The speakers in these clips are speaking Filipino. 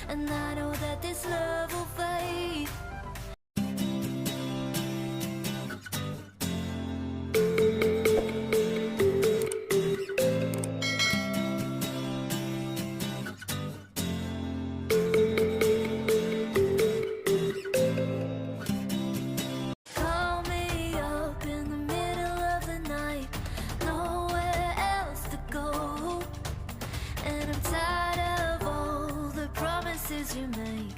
and I know that this love will fade. Call me up in the middle of the night, nowhere else to go, and I'm tired of all the promises you make.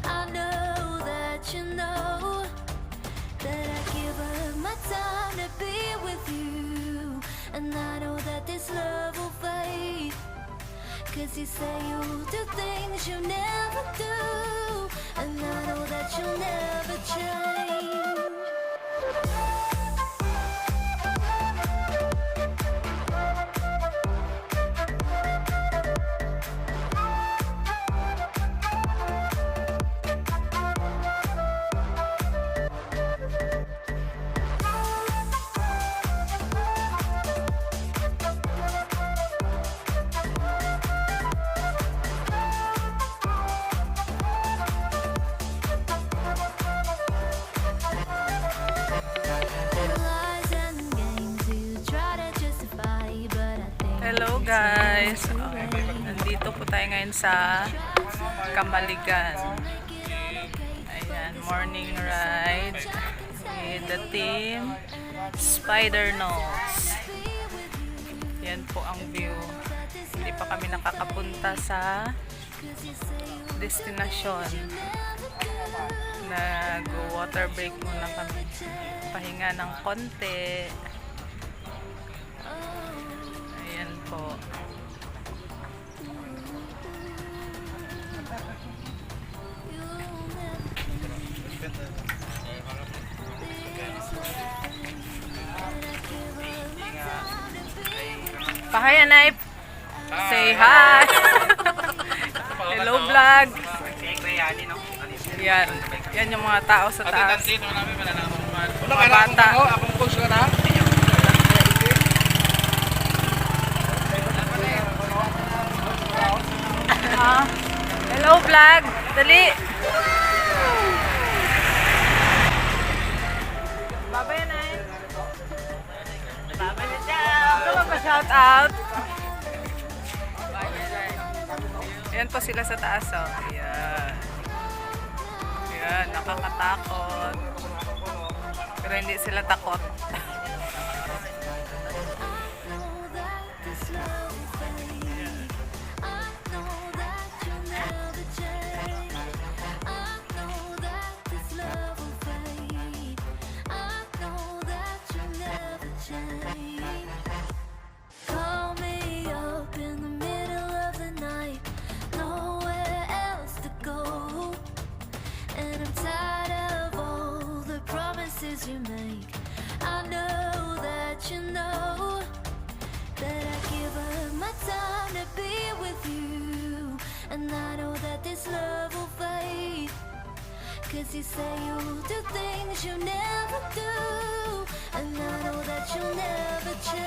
I know that you know that I give up my time to be with you, and I know that this love will fade. 'Cause you say you'll do things you never do, and I know that you'll never change. Hello guys, nandito po tayo ngayon sa CAMALIGAN. Ayan, morning ride with the team SPYDERNOWTZ. Yan po ang view. Hindi pa kami nakakapunta sa destinasyon. Nag-water break muna kami. Pahinga ng konti. Ayan po. Pahaya na say hi. Hello vlog. Yan. Yan yung mga tao sa taas. Mga bata. Hello vlog. Dali. Babay na eh. Babay na dyan. Ito magpa-shout out. Ayan po sila sa taas. Oh. Ayan. Ayan. Nakakatakot. Pero hindi sila takot. Call me up in the middle of the night, nowhere else to go, and I'm tired of all the promises you make. I know that you know that I give up my time to be with you, and I know that this love will fade. 'Cause you say you'll do things you never do, and I know that you'll never change.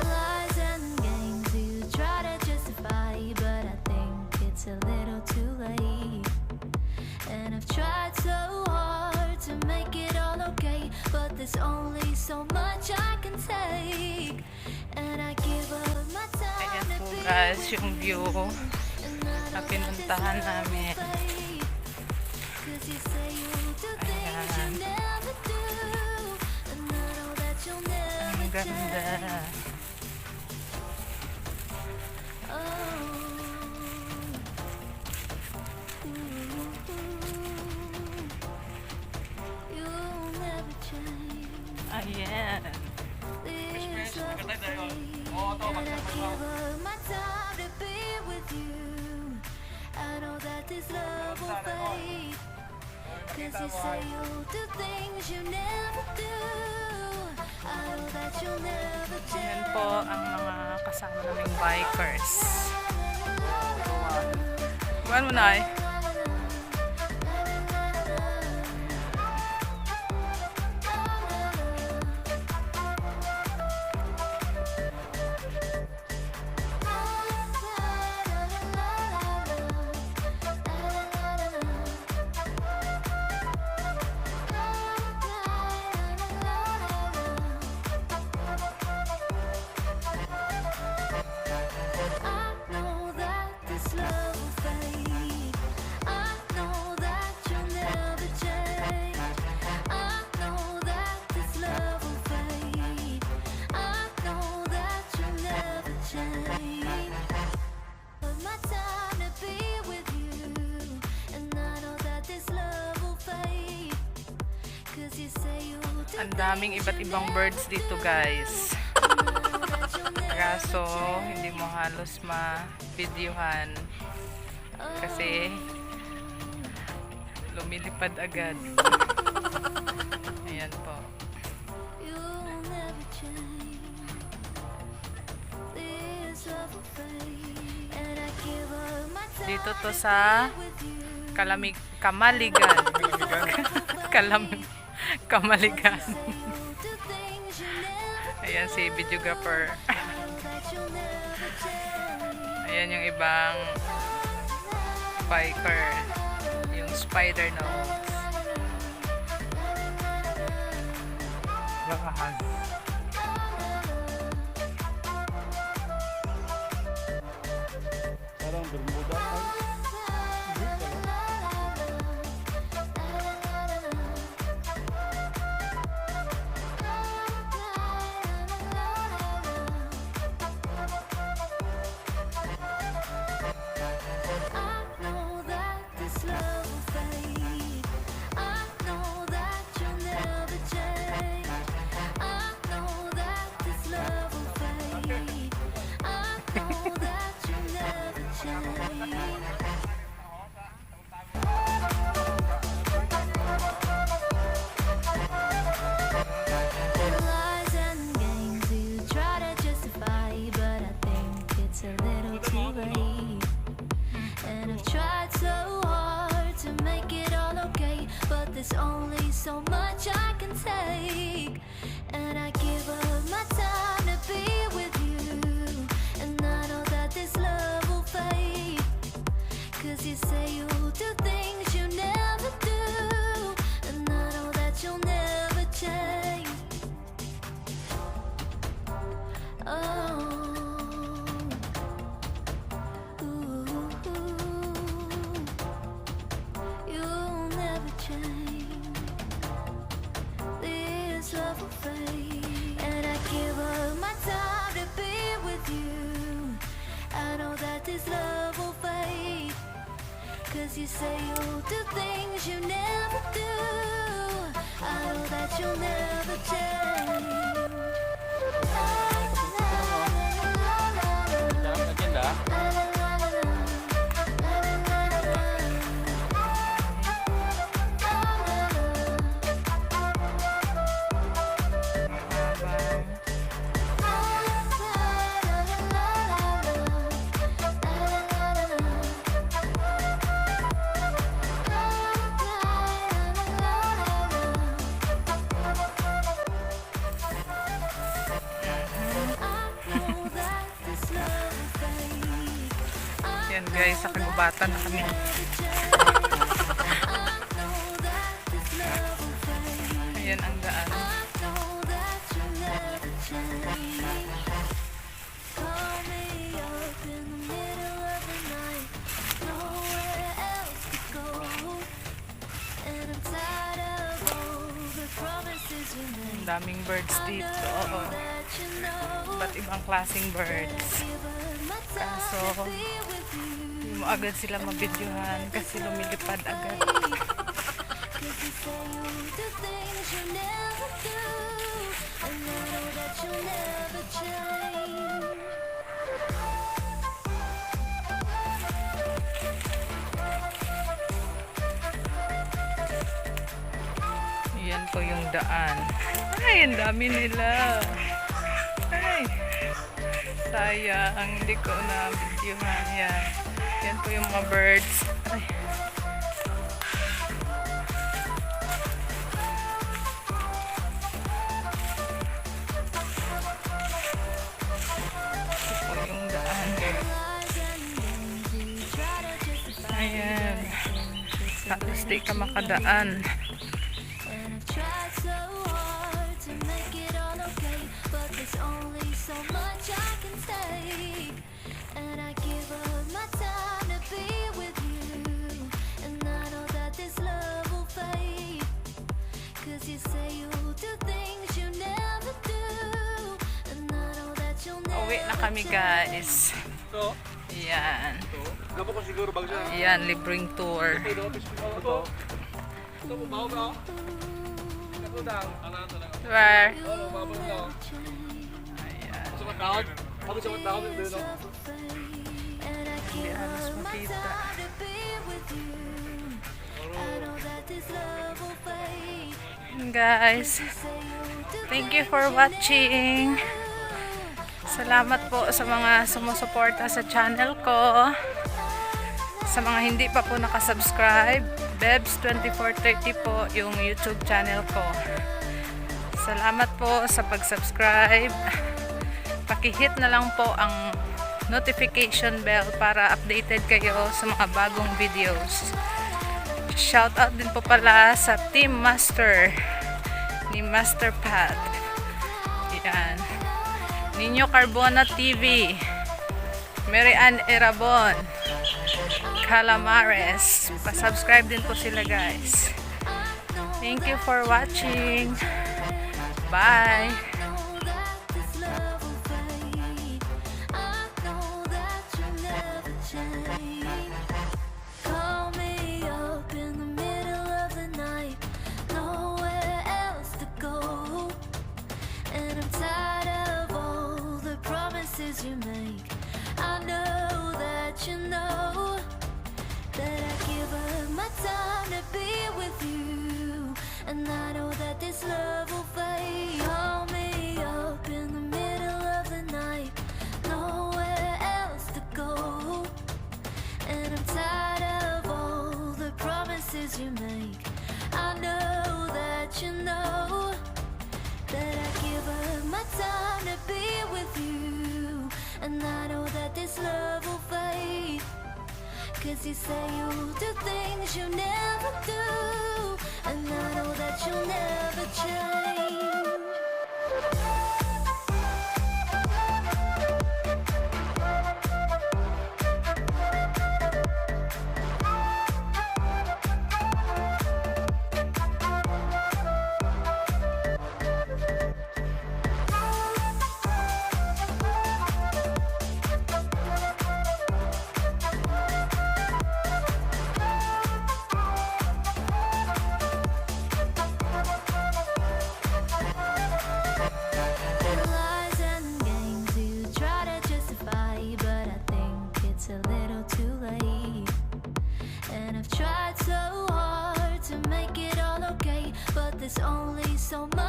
Lies and games you try to justify, but I think it's a little too late. And I've tried so hard to make it all okay, but there's only so much I can take, and I give up my time. Ayan to po be guys with yung view you, na pinuntahan namin. 'cause you say you'll do things you Ayan. never do, and I know that you'll never Ang ganda. Ayan. And I give up my time to be with you. I know that this love will fade. Cause you say you'll do things you never do. I know that you'll never Yan change. po ang mga kasama naming bikers. Buwan mo na eh. Ang daming iba't ibang birds dito, guys. Kaso, hindi mo halos ma-videohan kasi lumilipad agad. Ayan po. Dito to sa Camaligan. Kamaligan. Ayan si videographer. Ayan yung ibang biker. Yung SPYDERNOWTZ. Bakahan. Parang Bermuda ay there's only so much I can take, and I give up my time to be with you, and I know that this love will fade, cause you say you'll do things you never do, and I know that you'll never change. Oh, you'll never change. Love will fade, and I give up my time to be with you. I know that this love will fade, cause you say you'll do things you never do. I know that you'll never change. Yan guys, sa kagubatan na kami. Ayan ang daan. Ang daming birds dito. Oo. Ba't ibang klaseng birds. Kaso, hindi mo agad sila mabidyohan kasi lumilipad agad. po yung daan. Ay, ang dami nila. Ay, sayang. Hindi ko na videohan yan. Yan po yung mga birds. Ay. Ito po yung daan. Ayan. Tapos di ka makadaan. Uwi na kami guys. Yan. Yan, libreng tour. Where? Ayan. Hindi halos makita. Guys, thank you for watching. Salamat po sa mga sumusuporta sa channel ko. Sa mga hindi pa po nakasubscribe, Bebs2430 po yung YouTube channel ko. Salamat po sa pag-subscribe. Paki-hit na lang po ang notification bell para updated kayo sa mga bagong videos. Shoutout din po pala sa Team Master ni Master Pat. Yan. Ninyo Carbona TV, Mary Ann Erabon, Calamares. Pa-subscribe din po sila guys. Thank you for watching. Bye. You make, I know that you know that I give up my time to be with you, and I know that this love will fade. Call me up in the middle of the night, nowhere else to go, and I'm tired of all the promises you make. I know that you know that I give up my time to be with you, and I know that this love will fade, 'cause you say you'll do things you never do, and I know that you'll never change. There's only so much